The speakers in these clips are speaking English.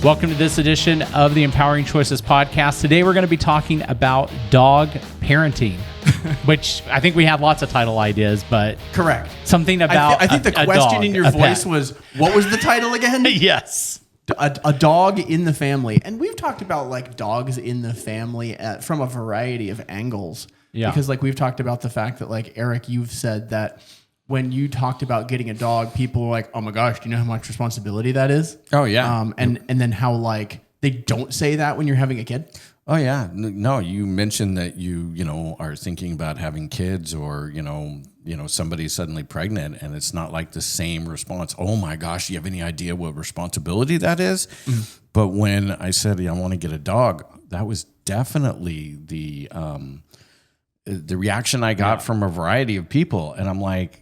Welcome to this edition of the Empowering Choices podcast. Today we're going to be talking about dog parenting, which I think we have lots of title ideas, but correct. Something about I think the question in your voice was, what was the title again? Yes. A dog in the family. And we've talked about like dogs in the family from a variety of angles. Yeah. Because like we've talked about the fact that like, Eric, you've said that when you talked about getting a dog, people were like, oh my gosh, do you know how much responsibility that is? Oh, yeah. And then how like they don't say that when you're having a kid? Oh, yeah. No, you mentioned that you are thinking about having kids or, somebody's suddenly pregnant and it's not like the same response. Oh my gosh, do you have any idea what responsibility that is? Mm-hmm. But when I said, I want to get a dog, that was definitely the reaction I got from a variety of people. And I'm like,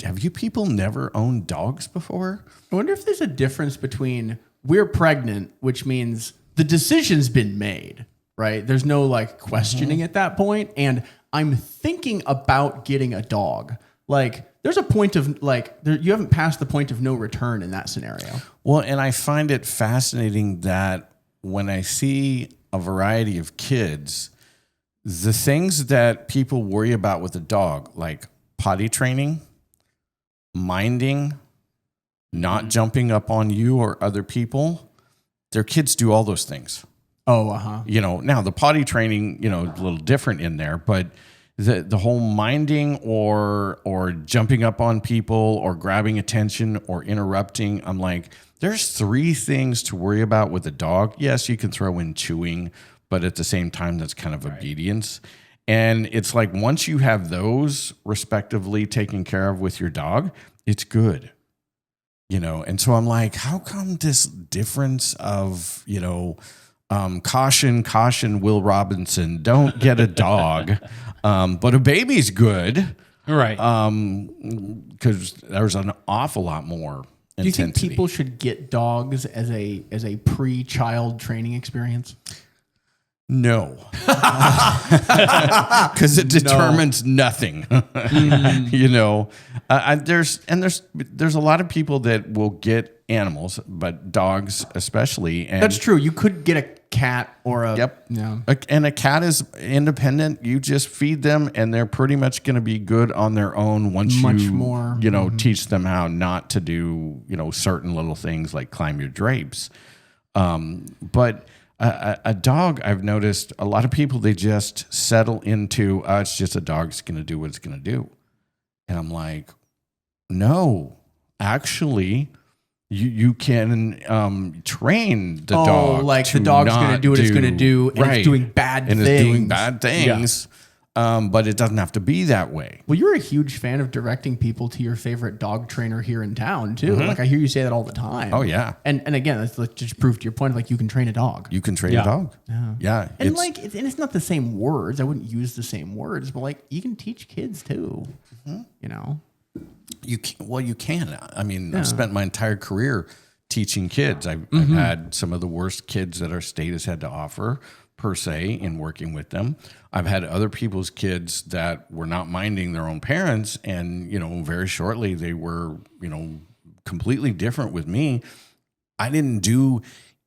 have you people never owned dogs before? I wonder if there's a difference between we're pregnant, which means the decision's been made, right? There's no like questioning at that point, and I'm thinking about getting a dog. Like there's a point of like, you haven't passed the point of no return in that scenario. Well, and I find it fascinating that when I see a variety of kids, the things that people worry about with a dog, like potty training, minding, not jumping up on you or other people, their kids do all those things. Oh, uh-huh. Now the potty training, a little different in there, but the whole minding or jumping up on people or grabbing attention or interrupting, I'm like, there's 3 things to worry about with a dog. Yes, you can throw in chewing, but at the same time, that's kind of obedience. And it's like once you have those respectively taken care of with your dog, it's good. And so I'm like, how come this difference of, caution, Will Robinson, don't get a dog, but a baby's good. Right. Because there's an awful lot more intensity. Do you think people should get dogs as a pre-child training experience? No, because it determines nothing. There's a lot of people that will get animals, but dogs especially. And that's true. You could get a cat or a Yeah. And a cat is independent. You just feed them, and they're pretty much going to be good on their own once you teach them how not to do certain little things like climb your drapes. But a dog, I've noticed a lot of people, they just settle into, it's just a dog's going to do what it's going to do. And I'm like, no, actually, you can train the dog. Like the dog's going to do what it's going to do, and it's doing bad things. And it's doing bad things. Yeah. But it doesn't have to be that way. Well, you're a huge fan of directing people to your favorite dog trainer here in town, too. Mm-hmm. Like, I hear you say that all the time. Oh, yeah. And again, let's just prove to your point, like, you can train a dog. You can train a dog. Yeah. And it's not the same words. I wouldn't use the same words, but like, you can teach kids, too. Mm-hmm. You can. I mean, I've spent my entire career teaching kids. I've had some of the worst kids that our state has had to offer, per se, in working with them. I've had other people's kids that were not minding their own parents, and very shortly they were completely different with me. I didn't do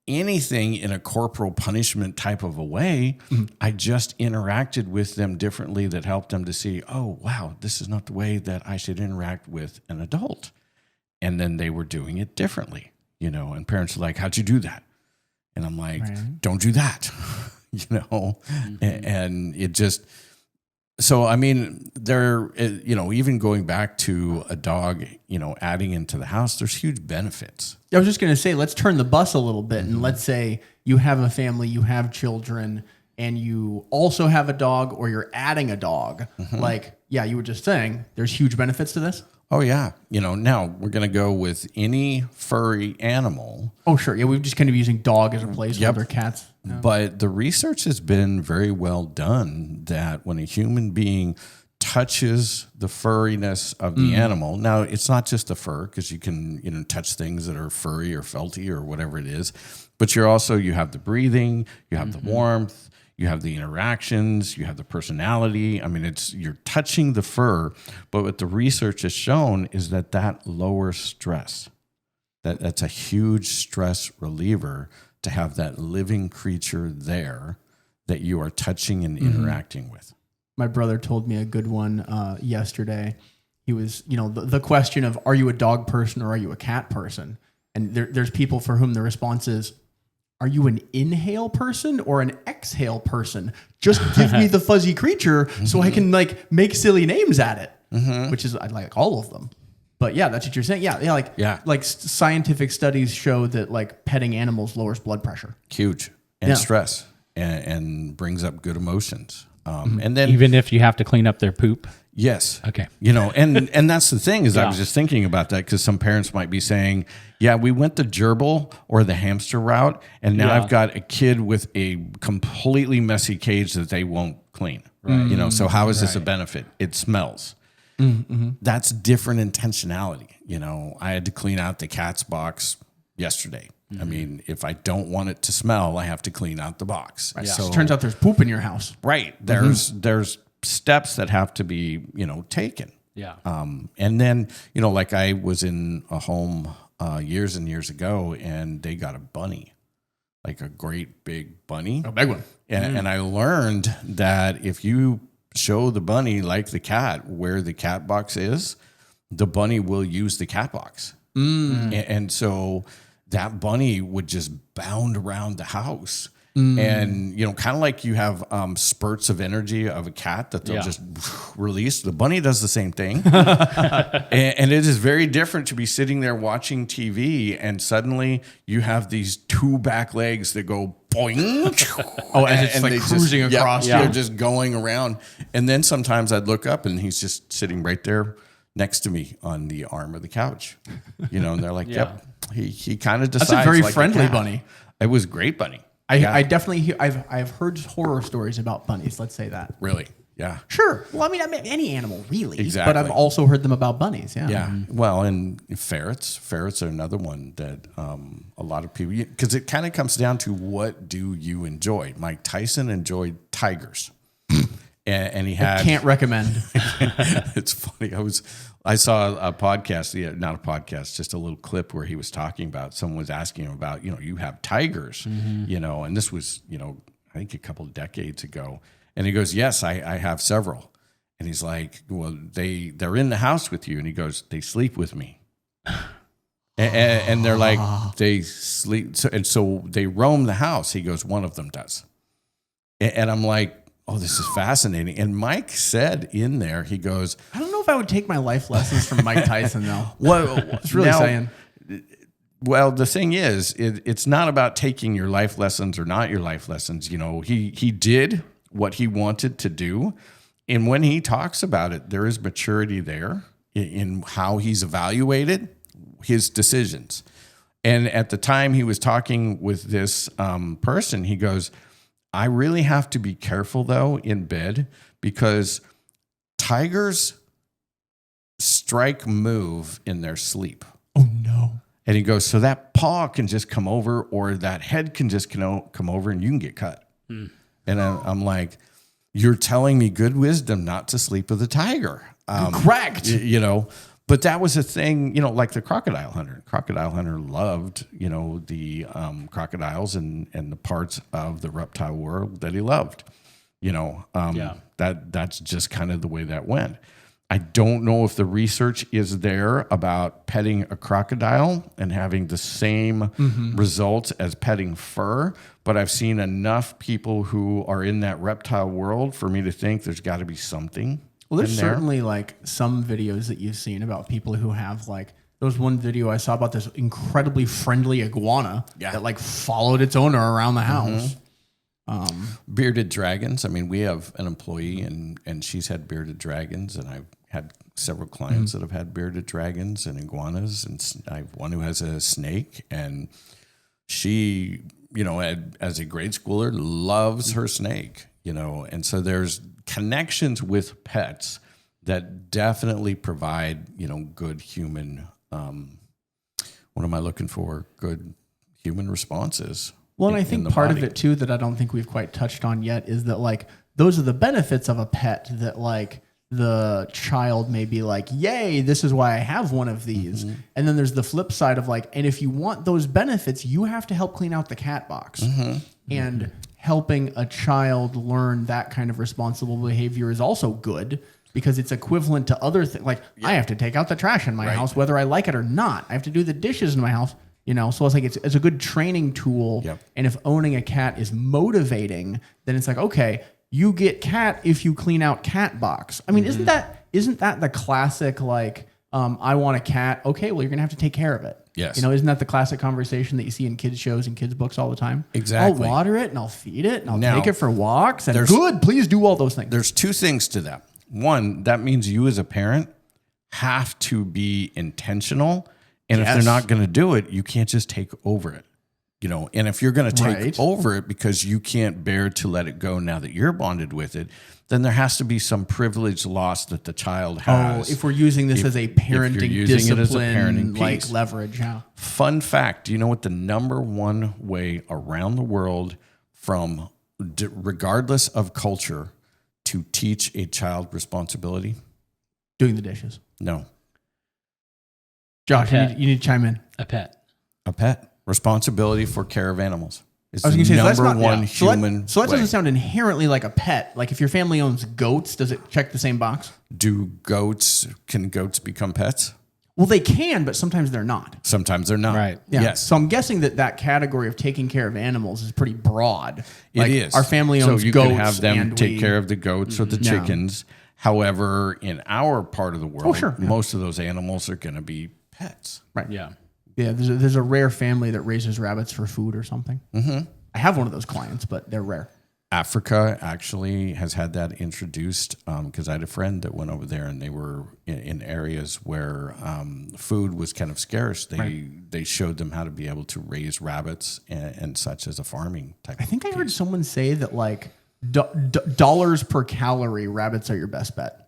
anything in a corporal punishment type of a way. I just interacted with them differently that helped them to see, oh wow, this is not the way that I should interact with an adult. And then they were doing it differently, and parents are like, how'd you do that? And I'm like, don't do that. And it just, so, I mean, even going back to a dog, adding into the house, there's huge benefits. I was just going to say, let's turn the bus a little bit. And let's say you have a family, you have children, and you also have a dog, or you're adding a dog. Like, you were just saying there's huge benefits to this. Oh, yeah. Now we're going to go with any furry animal. Oh, sure. Yeah, we're just kind of using dog as a placeholder, or cats. Yeah. But the research has been very well done that when a human being touches the furriness of the animal, now it's not just the fur, because you can touch things that are furry or felty or whatever it is, but you have the breathing, you have the warmth, you have the interactions, you have the personality. I mean, you're touching the fur, but what the research has shown is that lowers stress. That's a huge stress reliever to have that living creature there that you are touching and interacting with. My brother told me a good one yesterday. He was, the question of, are you a dog person or are you a cat person? And there's people for whom the response is, are you an inhale person or an exhale person? Just give me the fuzzy creature so I can make silly names at it, which is I like all of them. But yeah, that's what you're saying. Yeah. Scientific studies show that petting animals lowers blood pressure. Huge. And stress and brings up good emotions. And then even if you have to clean up their poop. Yes. Okay. And that's the thing is I was just thinking about that because some parents might be saying, yeah, we went the gerbil or the hamster route, and now I've got a kid with a completely messy cage that they won't clean. Right. So how is this a benefit? It smells. Mm-hmm. That's different intentionality. I had to clean out the cat's box yesterday. I mean, if I don't want it to smell, I have to clean out the box. Right. So it turns out there's poop in your house. Right. There's steps that have to be, taken. Yeah. And then, I was in a home years and years ago, and they got a bunny, a great big bunny. A big one. And I learned that if you show the bunny, like the cat, where the cat box is, the bunny will use the cat box. And so that bunny would just bound around the house. And, kind of like you have spurts of energy of a cat that they'll just release. The bunny does the same thing. and it is very different to be sitting there watching TV and suddenly you have these two back legs that go boing. And it's cruising across. They're just going around. And then sometimes I'd look up and he's just sitting right there next to me on the arm of the couch. And they're like, yep. He kind of decides. That's a very friendly bunny. It was a great bunny. I definitely I've heard horror stories about bunnies. Let's say that. Really? Yeah. Sure. Well, I mean any animal really. Exactly. But I've also heard them about bunnies. Yeah. Yeah. Well, and ferrets are another one that a lot of people, because it kind of comes down to what do you enjoy? Mike Tyson enjoyed tigers. And he had. I can't recommend. It's funny. I saw a podcast, not a podcast, just a little clip where he was talking about, someone was asking him about, you have tigers, and this was, I think a couple of decades ago. And he goes, yes, I have several. And he's like, well, they're in the house with you. And he goes, they sleep with me. and they're like, they sleep. So they roam the house. He goes, one of them does. And I'm like, oh, this is fascinating. And Mike said in there, he goes, I don't know if I would take my life lessons from Mike Tyson, though. Well, it's really saying. Well, the thing is, it's not about taking your life lessons or not your life lessons. He did what he wanted to do. And when he talks about it, there is maturity there in how he's evaluated his decisions. And at the time he was talking with this person, he goes, I really have to be careful, though, in bed because tigers move in their sleep. Oh, no. And he goes, so that paw can just come over or that head can just come over and you can get cut. And I'm like, you're telling me good wisdom not to sleep with a tiger. Correct. But that was a thing, like the crocodile hunter. Crocodile hunter loved, the crocodiles and the parts of the reptile world that he loved. That's just kind of the way that went. I don't know if the research is there about petting a crocodile and having the same results as petting fur, but I've seen enough people who are in that reptile world for me to think there's got to be something. Well, there's certainly some videos that you've seen about people who have there was one video I saw about this incredibly friendly iguana that followed its owner around the house. Bearded dragons. I mean, we have an employee and she's had bearded dragons, and I've had several clients that have had bearded dragons and iguanas, and I have one who has a snake, and she, as a grade schooler, loves her snake, and so there's connections with pets that definitely provide, good human, what am I looking for? Good human responses. Well, and I think part of it too that I don't think we've quite touched on yet is that those are the benefits of a pet that the child may be like, yay, this is why I have one of these. And then there's the flip side of like, and if you want those benefits, you have to help clean out the cat box. And helping a child learn that kind of responsible behavior is also good because it's equivalent to other things. Like I have to take out the trash in my house, whether I like it or not. I have to do the dishes in my house, you know? So it's like, it's a good training tool. And if owning a cat is motivating, then it's like, okay, you get cat if you clean out cat box. I mean, isn't that the classic, like, I want a cat. Okay, well, you're going to have to take care of it. Yes. You know, isn't that the classic conversation that you see in kids shows and kids books all the time? Exactly. I'll water it and I'll feed it and I'll take it for walks. And please do all those things. There's two things to that. One, that means you as a parent have to be intentional. And if they're not going to do it, you can't just take over it. You know, and if you're going to take over it because you can't bear to let it go now that you're bonded with it, then there has to be some privilege lost that the child has. Oh, if we're using this as a parenting discipline, like leverage. Yeah. Fun fact, do you know what the number one way around the world from regardless of culture to teach a child responsibility? Doing the dishes. No. Josh, you need to chime in. A pet. A pet. Responsibility for care of animals. It's I was going to say, number one human So that way. doesn't sound inherently like a pet. Like if your family owns goats, does it check the same box? Can goats become pets? Well, they can, but sometimes they're not. Sometimes they're not. Right. Yeah. Yes. So I'm guessing that category of taking care of animals is pretty broad. Like it is. Our family owns so you goats. can have them and take care of the goats or the Yeah. chickens. However, in our part of the world, sure. most of those animals are going to be pets. Right. Yeah. Yeah. There's a rare family that raises rabbits for food or something. I have one of those clients, but they're rare. Africa actually has had that introduced because I had a friend that went over there and they were in areas where food was kind of scarce. They showed them how to be able to raise rabbits and such as a farming type. I think I heard someone say that like dollars per calorie, rabbits are your best bet.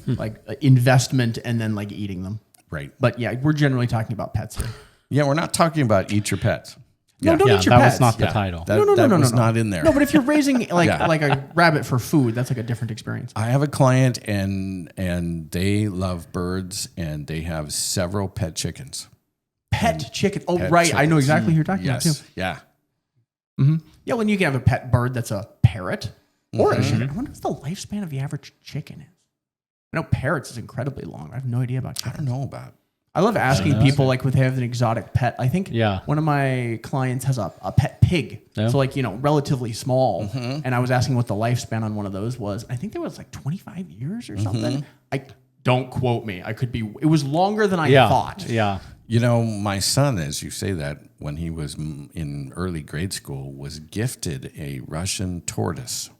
Like investment and then like eating them. Right. But yeah, we're generally talking about pets here. Yeah, we're not talking about eat your pets. No, don't eat your that pets. was not the title. That was not in there. No, but if you're raising like a rabbit for food, that's like a different experience. I have a client and they love birds and they have several pet chickens. Pet chicken. Oh, Pet right. I know chickens. exactly who you're talking about too. Yeah. Yeah, when you can have a pet bird that's a parrot or a chicken. I wonder what the lifespan of the average chicken is. I know parrots is incredibly long. I have no idea about I chickens. don't know about. I love asking people like if they have an exotic pet. I think one of my clients has a pet pig. Yeah. So like, you know, relatively small. And I was asking what the lifespan on one of those was. I think there was like 25 years or something. Don't quote me. It was longer than I thought. Yeah. You know, my son, as you say that, when he was in early grade school, was gifted a Russian tortoise.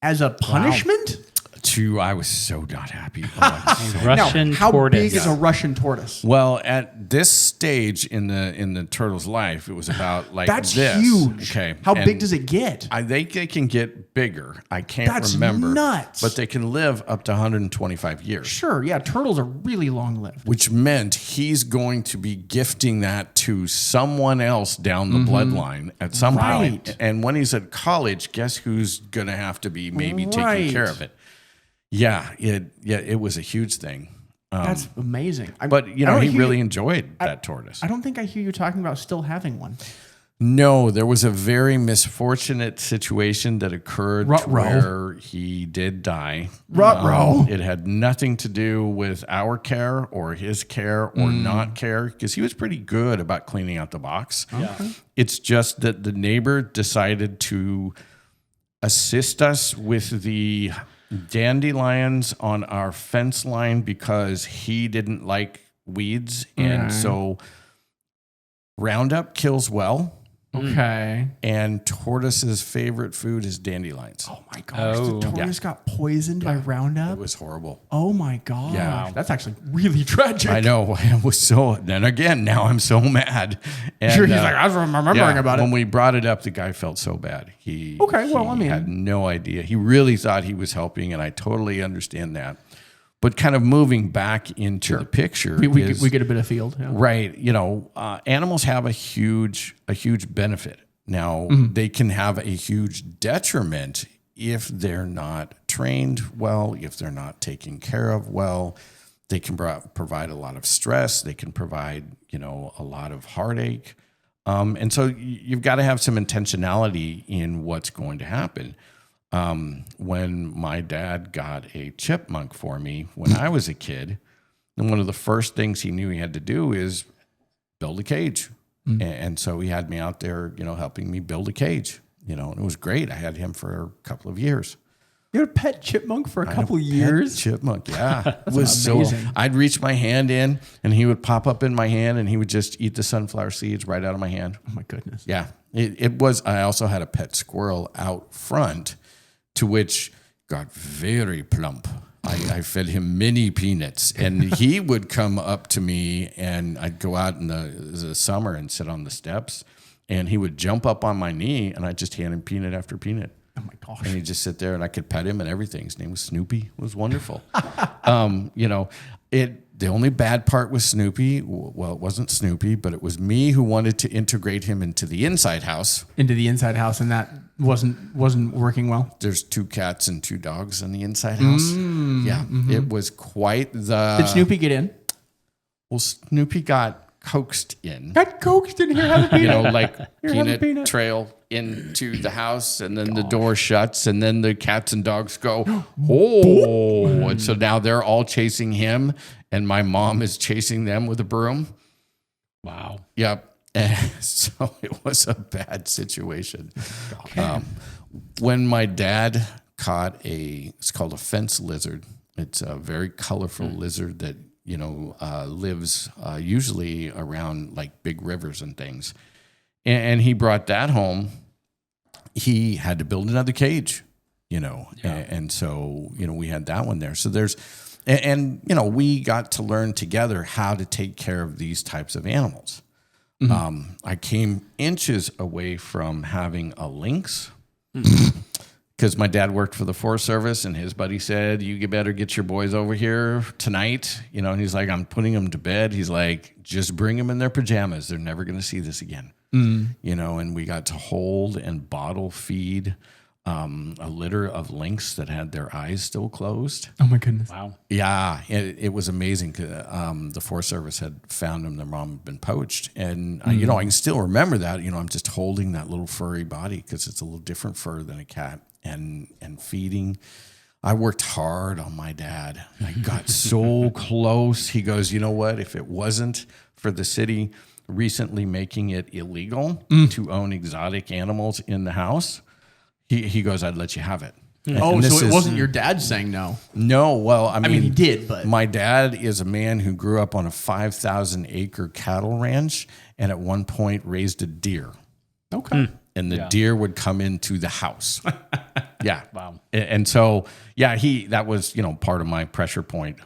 As a punishment? I was so not happy. Oh, Russian now, how tortoise. big is a Russian tortoise? well, at this stage in the turtle's life, it was about like That's this. huge. Okay, How big does it get? They can get bigger. I can't That's remember. nuts. But they can live up to 125 years. Sure, yeah, turtles are really long lived. Which meant he's going to be gifting that to someone else down the bloodline at some point. Right. And when he's at college, guess who's going to have to be maybe taking care of it? Yeah, it was a huge thing. That's amazing. But, you know, he really enjoyed that tortoise. I don't think I hear you talking about still having one. No, there was a very misfortunate situation that occurred where he did die. Ruh-roh. It had nothing to do with our care or his care or not care because he was pretty good about cleaning out the box. Okay. It's just that the neighbor decided to assist us with the dandelions on our fence line because he didn't like weeds. And so Roundup kills well. Okay. And tortoise's favorite food is dandelions. Oh my gosh, the tortoise got poisoned by Roundup? It was horrible. Oh my gosh. Yeah. That's actually really tragic. I know. It was so, then again, now I'm so mad. And, Sure, he's like, I was remembering about it. When we brought it up, the guy felt so bad. He had no idea. He really thought he was helping, and I totally understand that. But kind of moving back into the picture, we get a bit of field. Yeah. Right. You know, animals have a huge benefit. Now, they can have a huge detriment if they're not trained well, if they're not taken care of well, they can provide a lot of stress. They can provide, a lot of heartache. And so you've got to have some intentionality in what's going to happen. When my dad got a chipmunk for me when I was a kid, and one of the first things he knew he had to do is build a cage. And so he had me out there, helping me build a cage, and it was great. I had him for a couple of years. You had a pet chipmunk for a couple years? Chipmunk, yeah. It was amazing. I'd reach my hand in and he would pop up in my hand and he would just eat the sunflower seeds right out of my hand. Oh my goodness. Yeah. It was, I also had a pet squirrel out front to which got very plump. I fed him mini peanuts and he would come up to me and I'd go out in the summer and sit on the steps and he would jump up on my knee and I'd just hand him peanut after peanut. Oh my gosh. And he'd just sit there and I could pet him and everything. His name was Snoopy. It was wonderful. The only bad part with Snoopy, well, it wasn't Snoopy, but it was me who wanted to integrate him into the inside house. And that wasn't working well. There's 2 cats and 2 dogs in the inside house. Yeah. It was quite the... Did Snoopy get in? Well, Snoopy got coaxed in. Got coaxed in here. Have a peanut. peanut trail into the house, and then the door shuts, and then the cats and dogs go, oh. And so now they're all chasing him, and my mom is chasing them with a broom. Wow. Yep. And so it was a bad situation. When my dad caught it's called a fence lizard. It's a very colorful lizard that lives usually around like big rivers and things. And he brought that home. He had to build another cage, and so, we had that one there. So we got to learn together how to take care of these types of animals. I came inches away from having a lynx. Because my dad worked for the Forest Service and his buddy said, you better get your boys over here tonight. And he's like, I'm putting them to bed. He's like, just bring them in their pajamas. They're never going to see this again. And we got to hold and bottle feed a litter of lynx that had their eyes still closed. Oh my goodness. Wow. Yeah, it was amazing. The Forest Service had found them. Their mom had been poached. And, I can still remember that. I'm just holding that little furry body because it's a little different fur than a cat. And feeding. I worked hard on my dad. I got so close. He goes, you know what? If it wasn't for the city recently making it illegal to own exotic animals in the house, he goes, I'd let you have it. So it wasn't your dad saying no? No. Well, I mean, he did, but my dad is a man who grew up on a 5,000 acre cattle ranch and at one point raised a deer. Okay. And the deer would come into the house. Yeah. Wow. And so, that was, part of my pressure point.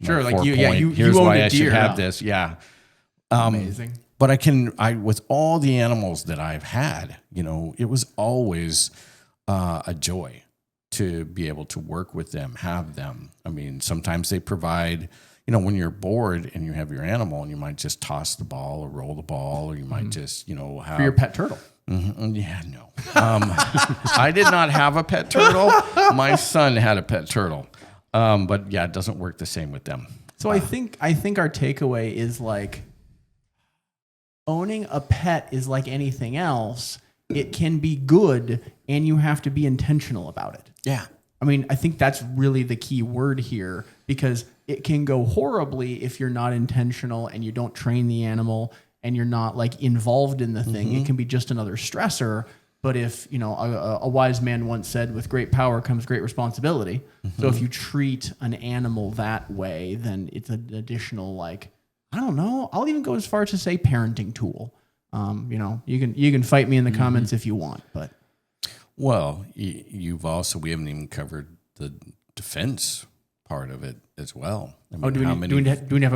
Sure. Like here's you why owned I a deer, should have this. Yeah. Amazing. But with all the animals that I've had, it was always a joy to be able to work with them, have them. I mean, sometimes they provide, when you're bored and you have your animal and you might just toss the ball or roll the ball, or you might just, have... For your pet turtle. Mm-hmm. Yeah, no. I did not have a pet turtle. My son had a pet turtle. But it doesn't work the same with them. So I think our takeaway is like owning a pet is like anything else. It can be good and you have to be intentional about it. Yeah. I mean, I think that's really the key word here, because it can go horribly if you're not intentional and you don't train the animal and you're not like involved in the thing. It can be just another stressor. But if, a wise man once said, with great power comes great responsibility. So if you treat an animal that way, then it's an additional, I don't know, I'll even go as far as to say parenting tool. You can fight me in the comments if you want, but. Well, we haven't even covered the defense part of it as well. I mean, do we have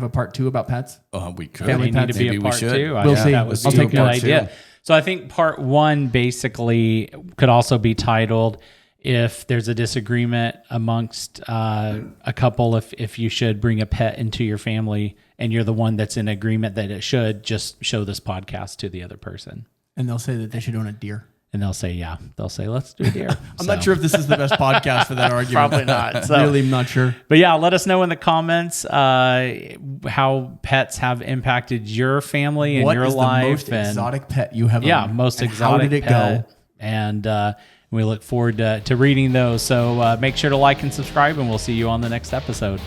a part 2 about pets? We could. Family need pets? to be Maybe a part we should. 2. We'll see. That would I'll be a take good part idea. 2. So I think part 1 basically could also be titled, if there's a disagreement amongst a couple, if you should bring a pet into your family and you're the one that's in agreement that it should, just show this podcast to the other person. And they'll say that they should own a deer. And they'll say, let's do a deer. I'm not sure if this is the best podcast for that argument. Probably not. So, really, I'm not sure. But yeah, let us know in the comments how pets have impacted your family and your life. What is the most exotic pet you have owned? Most and exotic how did it pet. go? And we look forward to reading those. So make sure to like and subscribe, and we'll see you on the next episode.